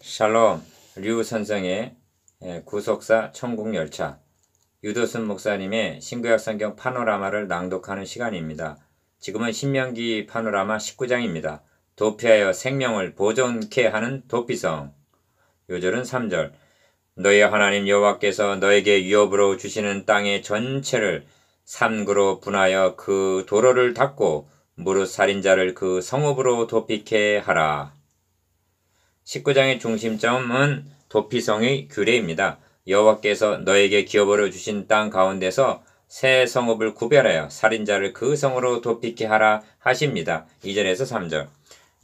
샬롬, 류선성의 구속사 천국열차, 유도순 목사님의 신구약 성경 파노라마를 낭독하는 시간입니다. 지금은 신명기 파노라마 19장입니다. 도피하여 생명을 보존케 하는 도피성. 요절은 3절. 너희 하나님 여호와께서 너에게 위협으로 주시는 땅의 전체를 삼구로 분하여 그 도로를 닫고 무릇 살인자를 그 성읍으로 도피케 하라. 19장의 중심점은 도피성의 규례입니다. 여호와께서 너에게 기업으로 주신 땅 가운데서 새 성읍을 구별하여 살인자를 그 성으로 도피케 하라 하십니다. 2절에서 3절.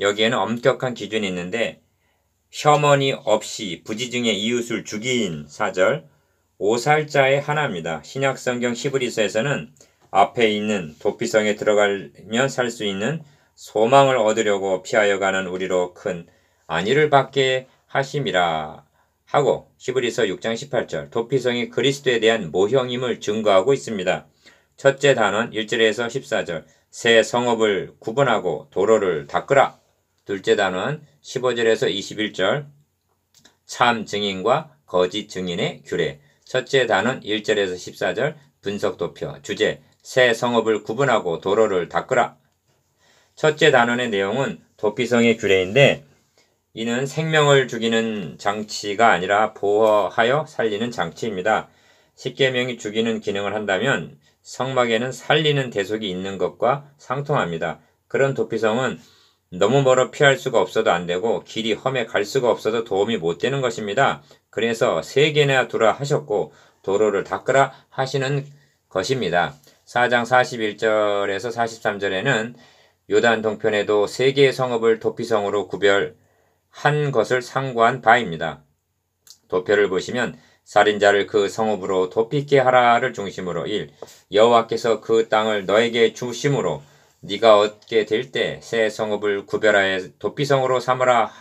여기에는 엄격한 기준이 있는데 혐언이 없이 부지중에 이웃을 죽인 4절, 오살자의 하나입니다. 신약성경 히브리서에서는 앞에 있는 도피성에 들어가면 살 수 있는 소망을 얻으려고 피하여 가는 우리로 큰 안위를 받게 하심이라 하고 히브리서 6장 18절 도피성이 그리스도에 대한 모형임을 증거하고 있습니다. 첫째 단원 1절에서 14절 새 성읍을 구분하고 도로를 닦으라. 둘째 단원 15절에서 21절 참 증인과 거짓 증인의 규례. 첫째 단원 1절에서 14절 분석 도표 주제 새 성읍을 구분하고 도로를 닦으라. 첫째 단원의 내용은 도피성의 규례인데 이는 생명을 죽이는 장치가 아니라 보호하여 살리는 장치입니다. 십계명이 죽이는 기능을 한다면 성막에는 살리는 대속이 있는 것과 상통합니다. 그런 도피성은 너무 멀어 피할 수가 없어도 안 되고 길이 험해 갈 수가 없어도 도움이 못 되는 것입니다. 그래서 3개나 두라 하셨고 도로를 닦으라 하시는 것입니다. 4장 41절에서 43절에는 요단 동편에도 3개의 성읍을 도피성으로 구별한 것을 상고한 바입니다. 도표를 보시면 살인자를 그 성읍으로 도피케 하라를 중심으로 1. 여호와께서 그 땅을 너에게 주심으로 네가 얻게 될 때 새 성읍을 구별하여 도피성으로 삼으라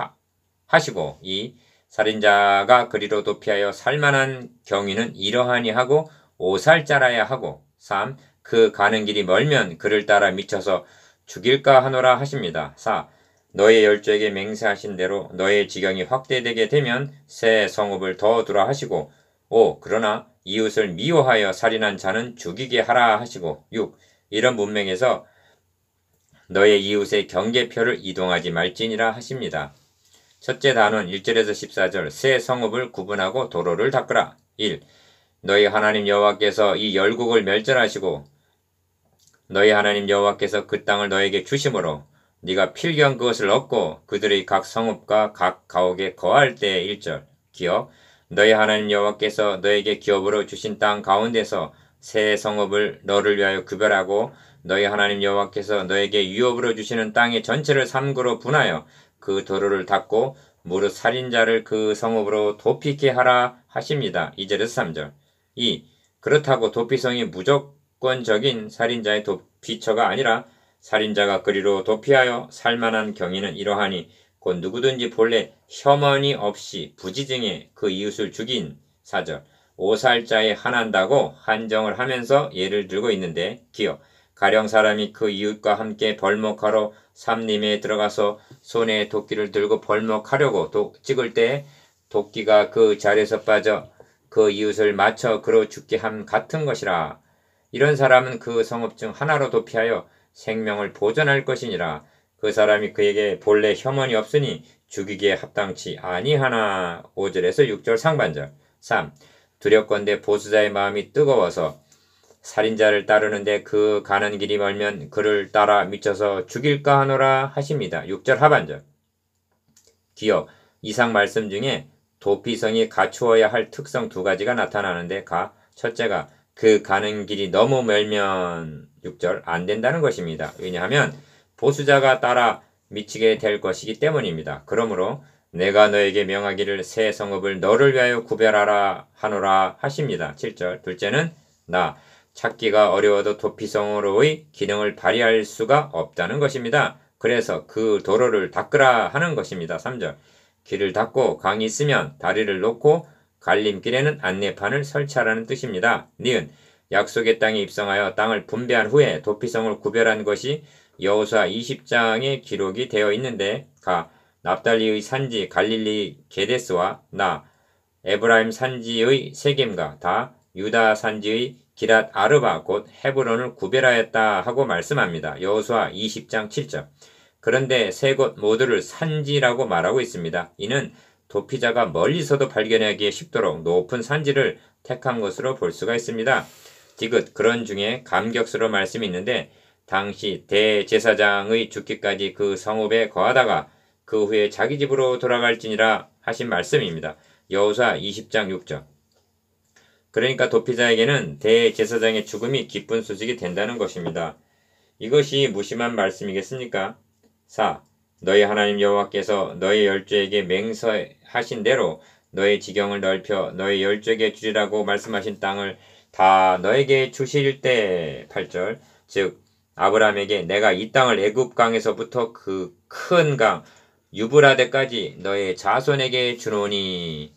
하시고 2. 살인자가 그리로 도피하여 살만한 경위는 이러하니 하고 오살자라야 하고 3. 그 가는 길이 멀면 그를 따라 미쳐서 죽일까 하노라 하십니다. 4. 너의 열조에게 맹세하신 대로 너의 지경이 확대되게 되면 새 성읍을 더 두라 하시고 5. 그러나 이웃을 미워하여 살인한 자는 죽이게 하라 하시고 6. 이런 문맥에서 너의 이웃의 경계표를 이동하지 말지니라 하십니다. 첫째 단원 1절에서 14절 새 성읍을 구분하고 도로를 닦으라. 1. 너희 하나님 여호와께서 이 열국을 멸절하시고 너희 하나님 여호와께서 그 땅을 너에게 주심으로 네가 필경 그것을 얻고 그들의 각 성읍과 각 가옥에 거할 때의 1절 기업 너희 하나님 여호와께서 너에게 기업으로 주신 땅 가운데서 새 성읍을 너를 위하여 구별하고 너희 하나님 여호와께서 너에게 유업으로 주시는 땅의 전체를 삼구로 분하여 그 도로를 닫고 무릇 살인자를 그 성읍으로 도피케 하라 하십니다. 2절에서 3절 2. 그렇다고 도피성이 무조건적인 살인자의 도피처가 아니라 살인자가 그리로 도피하여 살만한 경위는 이러하니 곧 누구든지 본래 혐언이 없이 부지중에 그 이웃을 죽인 4절 오살자에 한한다고 한정을 하면서 예를 들고 있는데 기억 가령 사람이 그 이웃과 함께 벌목하러 삼림에 들어가서 손에 도끼를 들고 벌목하려고 찍을 때 도끼가 그 자리에서 빠져 그 이웃을 맞춰 그로 죽게 함 같은 것이라. 이런 사람은 그 성읍 중 하나로 도피하여 생명을 보존할 것이니라. 그 사람이 그에게 본래 혐언이 없으니 죽이기에 합당치 아니하나. 5절에서 6절 상반절 3. 두렵건대 보수자의 마음이 뜨거워서 살인자를 따르는데 그 가는 길이 멀면 그를 따라 미쳐서 죽일까 하노라 하십니다. 6절 하반절 기억 이상 말씀 중에 도피성이 갖추어야 할 특성 2가지가 나타나는데 첫째가 그 가는 길이 너무 멀면 6절 안 된다는 것입니다. 왜냐하면 보수자가 따라 미치게 될 것이기 때문입니다. 그러므로 내가 너에게 명하기를 새 성읍을 너를 위하여 구별하라 하노라 하십니다. 7절 둘째는 찾기가 어려워도 도피성으로의 기능을 발휘할 수가 없다는 것입니다. 그래서 그 도로를 닦으라 하는 것입니다. 3절 길을 닦고 강이 있으면 다리를 놓고 갈림길에는 안내판을 설치하라는 뜻입니다. 니은 약속의 땅에 입성하여 땅을 분배한 후에 도피성을 구별한 것이 여호수아 20장에 기록이 되어 있는데 납달리의 산지 갈릴리 게데스와 나 에브라임 산지의 세겜과 다 유다 산지의 기랏 아르바 곧 헤브론을 구별하였다 하고 말씀합니다. 여호수아 20장 7절. 그런데 세 곳 모두를 산지라고 말하고 있습니다. 이는 도피자가 멀리서도 발견하기에 쉽도록 높은 산지를 택한 것으로 볼 수가 있습니다. 디귿 그런 중에 감격스러운 말씀이 있는데 당시 대제사장의 죽기까지 그 성읍에 거하다가 그 후에 자기 집으로 돌아갈지니라 하신 말씀입니다. 여호수아 20장 6절. 그러니까 도피자에게는 대제사장의 죽음이 기쁜 소식이 된다는 것입니다. 이것이 무심한 말씀이겠습니까? 4. 너희 하나님 여호와께서 너희 열조에게 맹세하신 대로 너희 지경을 넓혀 너희 열조에게 주리라고 말씀하신 땅을 다 너에게 주실 때 8절. 즉 아브라함에게 내가 이 땅을 애굽강에서부터 그 큰 강 유브라데까지 너의 자손에게 주노니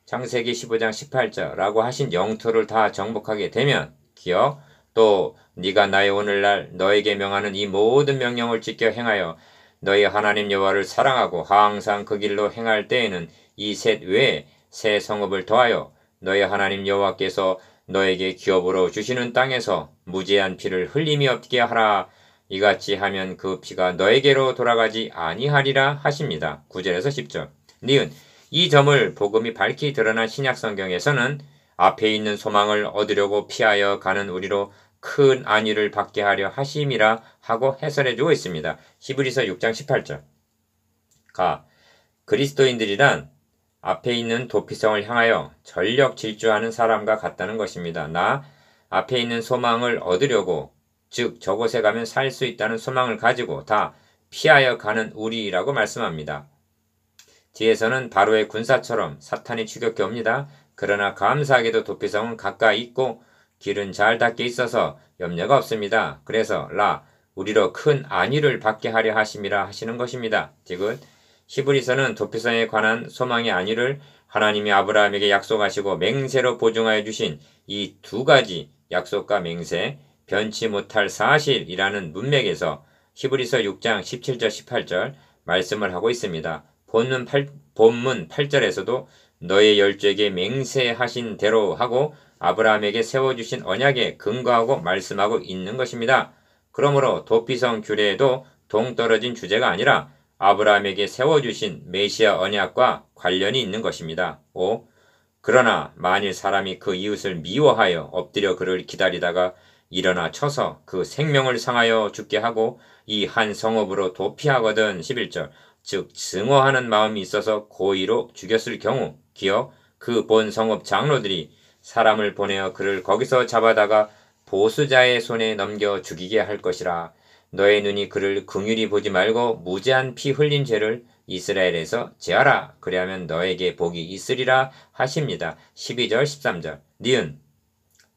창세기 15장 18절라고 하신 영토를 다 정복하게 되면 기억 또 네가 나의 오늘날 너에게 명하는 이 모든 명령을 지켜 행하여 너희 하나님 여호와를 사랑하고 항상 그 길로 행할 때에는 이 셋 외에 새 성읍을 더하여 너희 하나님 여호와께서 너에게 기업으로 주시는 땅에서 무죄한 피를 흘림이 없게 하라. 이같이 하면 그 피가 너에게로 돌아가지 아니하리라 하십니다. 9절에서 10절. 니은 이 점을 복음이 밝히 드러난 신약 성경에서는 앞에 있는 소망을 얻으려고 피하여 가는 우리로 큰 안위를 받게 하려 하심이라 하고 해설해주고 있습니다. 히브리서 6장 18절. 그리스도인들이란 앞에 있는 도피성을 향하여 전력 질주하는 사람과 같다는 것입니다. 앞에 있는 소망을 얻으려고 즉 저곳에 가면 살 수 있다는 소망을 가지고 다 피하여 가는 우리라고 말씀합니다. 뒤에서는 바로의 군사처럼 사탄이 추격해 옵니다. 그러나 감사하게도 도피성은 가까이 있고 길은 잘 닦여 있어서 염려가 없습니다. 그래서 우리로 큰 안위를 받게 하려 하심이라 하시는 것입니다. 디귿 히브리서는 도피성에 관한 소망의 안위를 하나님이 아브라함에게 약속하시고 맹세로 보증하여 주신 이 두 가지 약속과 맹세, 변치 못할 사실이라는 문맥에서 히브리서 6장 17절 18절 말씀을 하고 있습니다. 본문 8절에서도 너의 열조에게 맹세하신 대로 하고 아브라함에게 세워주신 언약에 근거하고 말씀하고 있는 것입니다. 그러므로 도피성 규례에도 동떨어진 주제가 아니라 아브라함에게 세워주신 메시아 언약과 관련이 있는 것입니다. 5. 그러나 만일 사람이 그 이웃을 미워하여 엎드려 그를 기다리다가 일어나 쳐서 그 생명을 상하여 죽게 하고 이 한 성읍으로 도피하거든 11절. 즉 증오하는 마음이 있어서 고의로 죽였을 경우 기억 그 본 성읍 장로들이 사람을 보내어 그를 거기서 잡아다가 보수자의 손에 넘겨 죽이게 할 것이라. 너의 눈이 그를 긍휼히 보지 말고 무죄한 피 흘린 죄를 이스라엘에서 제하라. 그리하면 너에게 복이 있으리라 하십니다. 12절 13절. 니은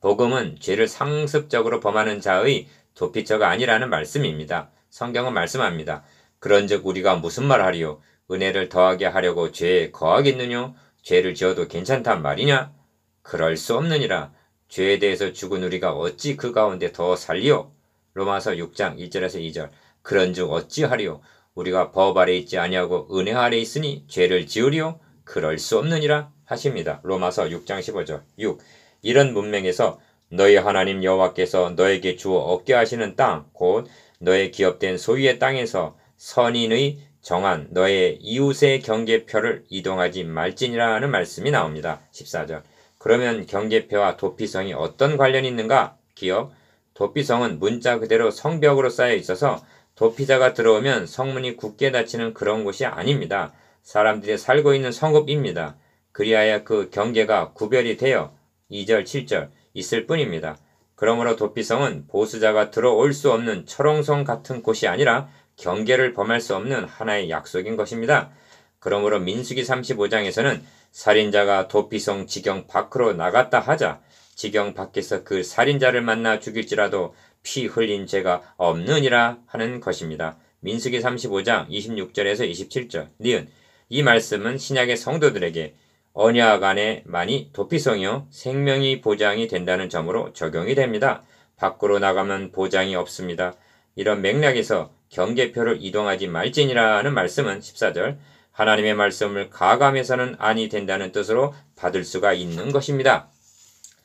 복음은 죄를 상습적으로 범하는 자의 도피처가 아니라는 말씀입니다. 성경은 말씀합니다. 그런즉 우리가 무슨 말하리요? 은혜를 더하게 하려고 죄에 거하겠느냐? 죄를 지어도 괜찮단 말이냐? 그럴 수 없느니라. 죄에 대해서 죽은 우리가 어찌 그 가운데 더 살리요? 로마서 6장 1절에서 2절. 그런즉 어찌하리요? 우리가 법 아래 있지 아니하고 은혜 아래 있으니 죄를 지으리요? 그럴 수 없느니라 하십니다. 로마서 6장 15절. 6. 이런 문맥에서 너희 하나님 여호와께서 너에게 주어 얻게 하시는 땅, 곧 너의 기업된 소유의 땅에서 선인의 정한 너의 이웃의 경계표를 이동하지 말지니라는 말씀이 나옵니다. 14절. 그러면 경계표와 도피성이 어떤 관련이 있는가? 기억. 도피성은 문자 그대로 성벽으로 쌓여 있어서 도피자가 들어오면 성문이 굳게 닫히는 그런 곳이 아닙니다. 사람들이 살고 있는 성읍입니다. 그리하여 그 경계가 구별이 되어 2절, 7절 있을 뿐입니다. 그러므로 도피성은 보수자가 들어올 수 없는 철옹성 같은 곳이 아니라 경계를 범할 수 없는 하나의 약속인 것입니다. 그러므로 민수기 35장에서는 살인자가 도피성 지경 밖으로 나갔다 하자 지경 밖에서 그 살인자를 만나 죽일지라도 피 흘린 죄가 없느니라 하는 것입니다. 민수기 35장 26절에서 27절. 니은 이 말씀은 신약의 성도들에게 언약 안에만이 도피성이요 생명이 보장이 된다는 점으로 적용이 됩니다. 밖으로 나가면 보장이 없습니다. 이런 맥락에서 경계표를 이동하지 말지니라는 말씀은 14절 하나님의 말씀을 가감해서는 아니 된다는 뜻으로 받을 수가 있는 것입니다.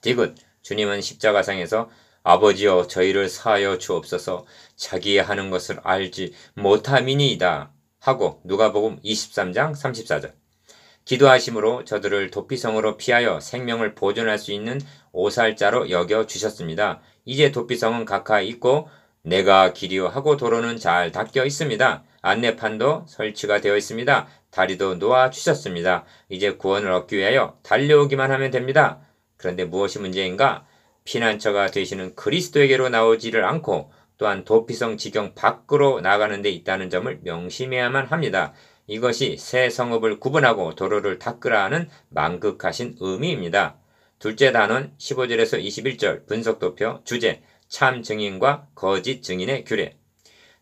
디귿 주님은 십자가상에서 아버지여 저희를 사하여 주옵소서 자기의 하는 것을 알지 못함이니이다 하고 누가복음 23장 34절 기도하심으로 저들을 도피성으로 피하여 생명을 보존할 수 있는 오살자로 여겨 주셨습니다. 이제 도피성은 가까이 있고 내가 길이요 하고 도로는 잘 닦여 있습니다. 안내판도 설치가 되어 있습니다. 다리도 놓아 주셨습니다. 이제 구원을 얻기 위하여 달려오기만 하면 됩니다. 그런데 무엇이 문제인가? 피난처가 되시는 그리스도에게로 나오지를 않고 또한 도피성 지경 밖으로 나가는 데 있다는 점을 명심해야만 합니다. 이것이 새 성읍을 구분하고 도로를 닦으라 하는 만극하신 의미입니다. 둘째 단원 15절에서 21절 분석도표 주제 참 증인과 거짓 증인의 규례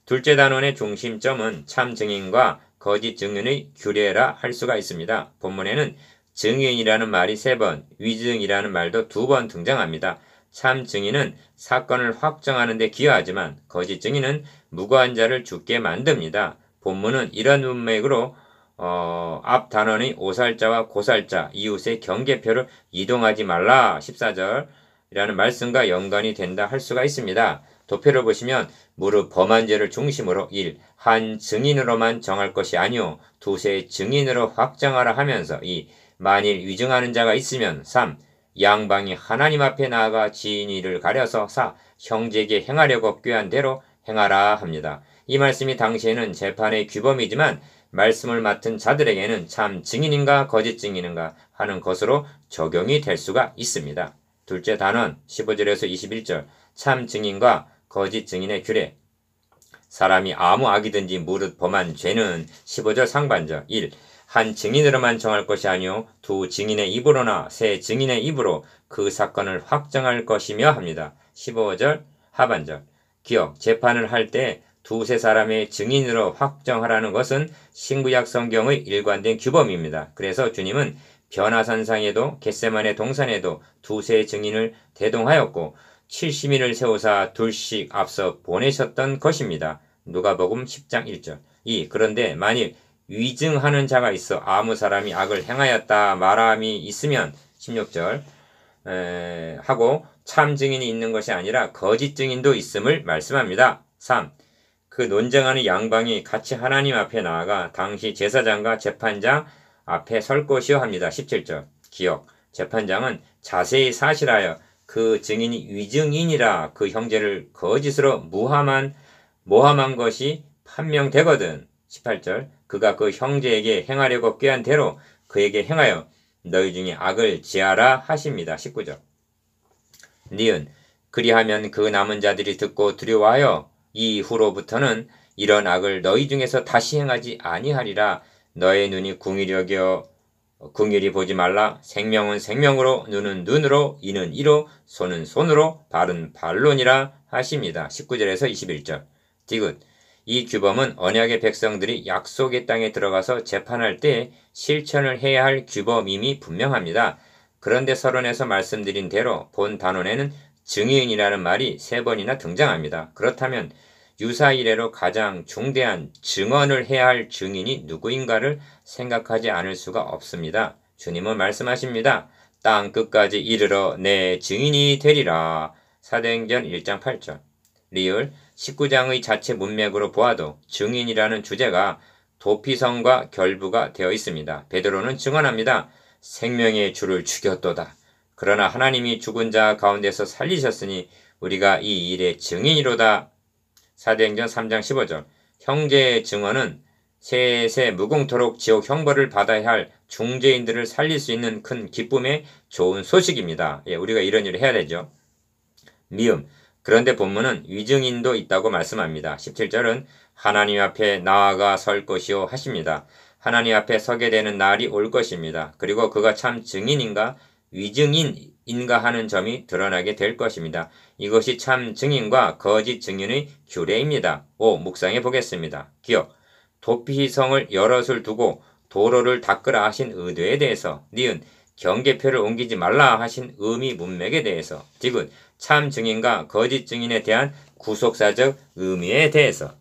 둘째 단원의 중심점은 참 증인과 거짓 증인의 규례라 할 수가 있습니다. 본문에는 증인이라는 말이 3번, 위증이라는 말도 2번 등장합니다. 참 증인은 사건을 확정하는 데 기여하지만 거짓 증인은 무고한 자를 죽게 만듭니다. 본문은 이런 문맥으로 앞 단원의 오살자와 고살자, 이웃의 경계표를 이동하지 말라 14절이라는 말씀과 연관이 된다 할 수가 있습니다. 도표를 보시면 무릇 범한 죄를 중심으로 1. 한 증인으로만 정할 것이 아니오 2세 증인으로 확정하라 하면서 2. 만일 위증하는 자가 있으면 3. 양방이 하나님 앞에 나아가 지인이를 가려서 4. 형제에게 행하려고 꾀한 대로 행하라 합니다. 이 말씀이 당시에는 재판의 규범이지만 말씀을 맡은 자들에게는 참 증인인가 거짓 증인인가 하는 것으로 적용이 될 수가 있습니다. 둘째 단원 15절에서 21절 참 증인과 거짓 증인의 규례 사람이 아무 악이든지 무릇 범한 죄는 15절 상반절 1. 한 증인으로만 정할 것이 아니오 2 증인의 입으로나 3 증인의 입으로 그 사건을 확정할 것이며 합니다. 15절 하반절 기억 재판을 할 때 2-3 사람의 증인으로 확정하라는 것은 신구약 성경의 일관된 규범입니다. 그래서 주님은 변화산상에도 겟세마네 동산에도 2-3 증인을 대동하였고 70인을 세우사 둘씩 앞서 보내셨던 것입니다. 누가복음 10장 1절 2. 그런데 만일 위증하는 자가 있어 아무 사람이 악을 행하였다 말함이 있으면 16절 하고 참 증인이 있는 것이 아니라 거짓 증인도 있음을 말씀합니다. 3. 그 논쟁하는 양방이 같이 하나님 앞에 나아가 당시 제사장과 재판장 앞에 설 것이요 합니다. 17절 기억 재판장은 자세히 사실하여 그 증인이 위증인이라 그 형제를 거짓으로 모함한 것이 판명되거든. 18절 그가 그 형제에게 행하려고 꾀한 대로 그에게 행하여 너희 중에 악을 지하라 하십니다. 19절 니은 그리하면 그 남은 자들이 듣고 두려워하여 이후로부터는 이런 악을 너희 중에서 다시 행하지 아니하리라. 너의 눈이 궁일이 여겨 궁일이 보지 말라. 생명은 생명으로 눈은 눈으로 이는 이로 손은 손으로 발은 발론이라 하십니다. 19절에서 21절 디귿 이 규범은 언약의 백성들이 약속의 땅에 들어가서 재판할 때 실천을 해야 할 규범임이 분명합니다. 그런데 서론에서 말씀드린 대로 본 단원에는 증인이라는 말이 3번이나 등장합니다. 그렇다면 유사 이래로 가장 중대한 증언을 해야 할 증인이 누구인가를 생각하지 않을 수가 없습니다. 주님은 말씀하십니다. 땅 끝까지 이르러 내 증인이 되리라. 사도행전 1장 8절 리을 19장의 자체 문맥으로 보아도 증인이라는 주제가 도피성과 결부가 되어 있습니다. 베드로는 증언합니다. 생명의 주를 죽였도다. 그러나 하나님이 죽은 자 가운데서 살리셨으니 우리가 이 일의 증인이로다. 사도행전 3장 15절 형제의 증언은 세세 무궁토록 지옥 형벌을 받아야 할 중죄인들을 살릴 수 있는 큰 기쁨의 좋은 소식입니다. 우리가 이런 일을 해야 되죠. 미음 그런데 본문은 위증인도 있다고 말씀합니다. 17절은 하나님 앞에 나아가 설 것이요 하십니다. 하나님 앞에 서게 되는 날이 올 것입니다. 그리고 그가 참 증인인가 위증인인가 하는 점이 드러나게 될 것입니다. 이것이 참 증인과 거짓 증인의 규례입니다. 5. 묵상해 보겠습니다. 기억 도피성을 여럿을 두고 도로를 닦으라 하신 의도에 대해서 니은 경계표를 옮기지 말라 하신 의미 문맥에 대해서 디귿 참 증인과 거짓 증인에 대한 구속사적 의미에 대해서